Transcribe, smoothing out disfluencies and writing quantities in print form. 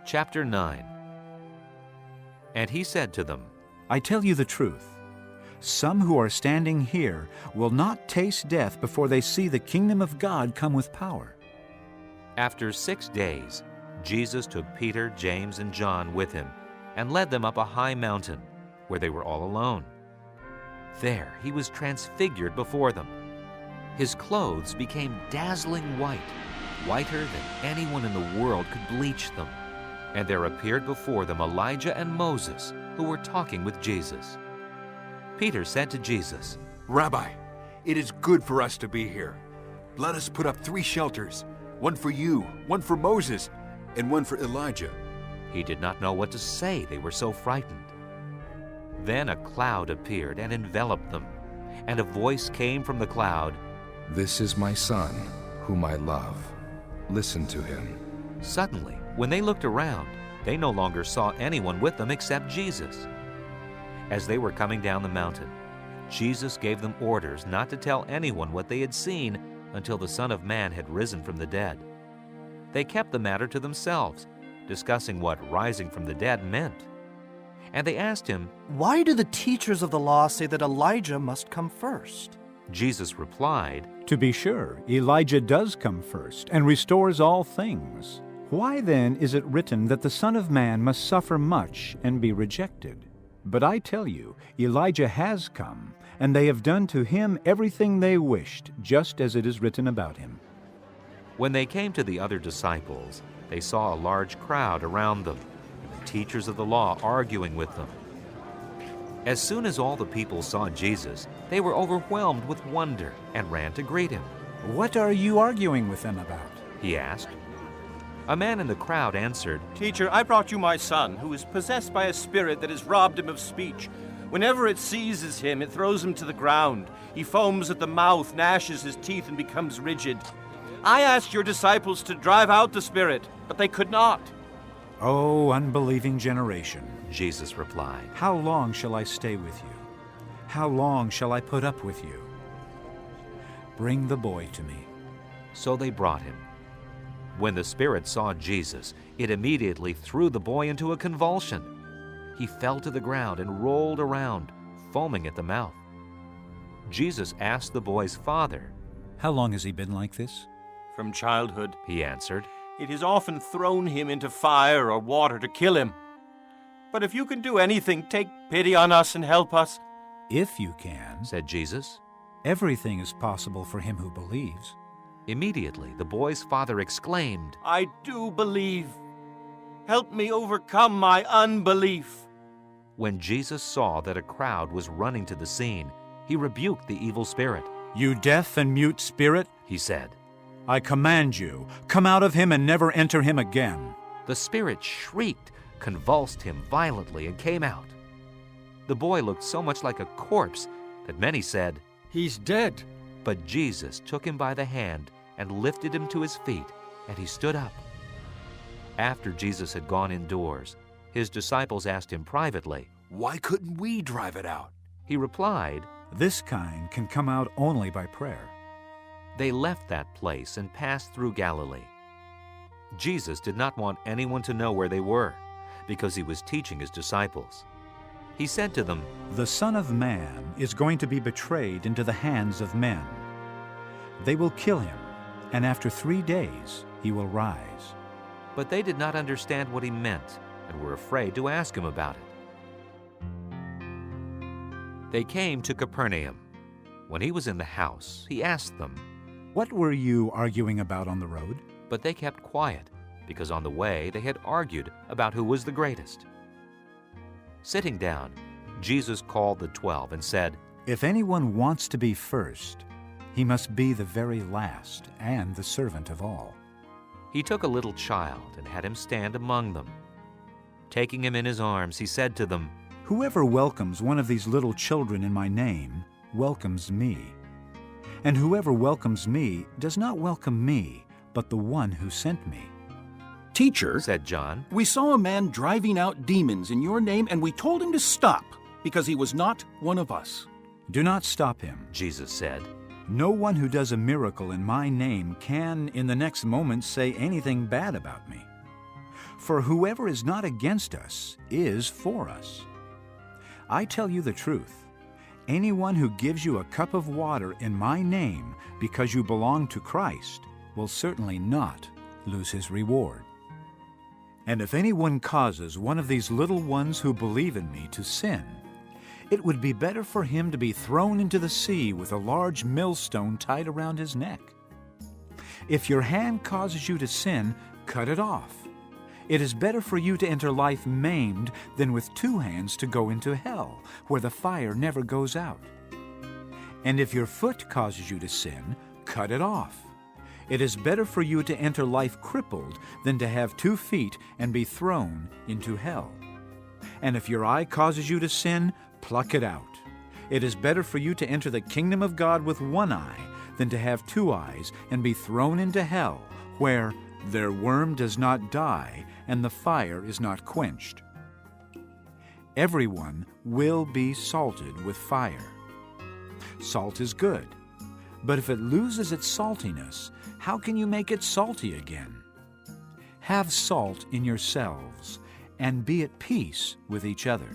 Chapter 9. And he said to them, I tell you the truth. Some who are standing here will not taste death before they see the kingdom of God come with power. After 6 days, Jesus took Peter, James, and John with him and led them up a high mountain where they were all alone. There he was transfigured before them. His clothes became dazzling white, whiter than anyone in the world could bleach them. And there appeared before them Elijah and Moses, who were talking with Jesus. Peter said to Jesus, Rabbi, it is good for us to be here. Let us put up 3 shelters, one for you, one for Moses, and one for Elijah. He did not know what to say, they were so frightened. Then a cloud appeared and enveloped them, and a voice came from the cloud, This is my son, whom I love. Listen to him. Suddenly, when they looked around, they no longer saw anyone with them except Jesus. As they were coming down the mountain, Jesus gave them orders not to tell anyone what they had seen until the Son of Man had risen from the dead. They kept the matter to themselves, discussing what rising from the dead meant. And they asked him, Why do the teachers of the law say that Elijah must come first? Jesus replied, To be sure, Elijah does come first and restores all things. Why then is it written that the Son of Man must suffer much and be rejected? But I tell you, Elijah has come, and they have done to him everything they wished, just as it is written about him. When they came to the other disciples, they saw a large crowd around them, and the teachers of the law arguing with them. As soon as all the people saw Jesus, they were overwhelmed with wonder and ran to greet him. What are you arguing with them about? He asked. A man in the crowd answered, Teacher, I brought you my son, who is possessed by a spirit that has robbed him of speech. Whenever it seizes him, it throws him to the ground. He foams at the mouth, gnashes his teeth, and becomes rigid. I asked your disciples to drive out the spirit, but they could not. Oh, unbelieving generation, Jesus replied. how long shall I stay with you? How long shall I put up with you? Bring the boy to me. So they brought him. When the spirit saw Jesus, it immediately threw the boy into a convulsion. He fell to the ground and rolled around, foaming at the mouth. Jesus asked the boy's father. How long has he been like this? From childhood, He answered, it has often thrown him into fire or water to kill him. But if you can do anything, take pity on us and help us. If you can, said Jesus. everything is possible for him who believes. Immediately the boy's father exclaimed, I do believe. Help me overcome my unbelief. When Jesus saw that a crowd was running to the scene, he rebuked the evil spirit. You deaf and mute spirit, He said. I command you, come out of him and never enter him again. The spirit shrieked, convulsed him violently, and came out. The boy looked so much like a corpse that many said, He's dead. But Jesus took him by the hand and lifted him to his feet, and he stood up. After Jesus had gone indoors, his disciples asked him privately. Why couldn't we drive it out? He replied. This kind can come out only by prayer. They left that place and passed through Galilee. Jesus did not want anyone to know where they were, because he was teaching his disciples. He said to them, The Son of Man is going to be betrayed into the hands of men. They will kill him, and after 3 days he will rise. But they did not understand what he meant and were afraid to ask him about it. They came to Capernaum. When he was in the house, he asked them, What were you arguing about on the road? but they kept quiet, because on the way they had argued about who was the greatest. Sitting down, Jesus called the 12 and said, If anyone wants to be first, he must be the very last and the servant of all. He took a little child and had him stand among them. Taking him in his arms, he said to them, Whoever welcomes one of these little children in my name welcomes me. And whoever welcomes me does not welcome me, but the one who sent me. Teacher, said John, we saw a man driving out demons in your name, and we told him to stop, because he was not one of us. Do not stop him, Jesus said. No one who does a miracle in my name can, in the next moment, say anything bad about me. For whoever is not against us is for us. I tell you the truth. Anyone who gives you a cup of water in my name because you belong to Christ will certainly not lose his reward. And if anyone causes one of these little ones who believe in me to sin, it would be better for him to be thrown into the sea with a large millstone tied around his neck. If your hand causes you to sin, cut it off. It is better for you to enter life maimed than with 2 hands to go into hell, where the fire never goes out. And if your foot causes you to sin, cut it off. It is better for you to enter life crippled than to have 2 feet and be thrown into hell. And if your eye causes you to sin, pluck it out. It is better for you to enter the kingdom of God with 1 eye than to have 2 eyes and be thrown into hell, where their worm does not die and the fire is not quenched. Everyone will be salted with fire. Salt is good, but if it loses its saltiness, how can you make it salty again? Have salt in yourselves, and be at peace with each other.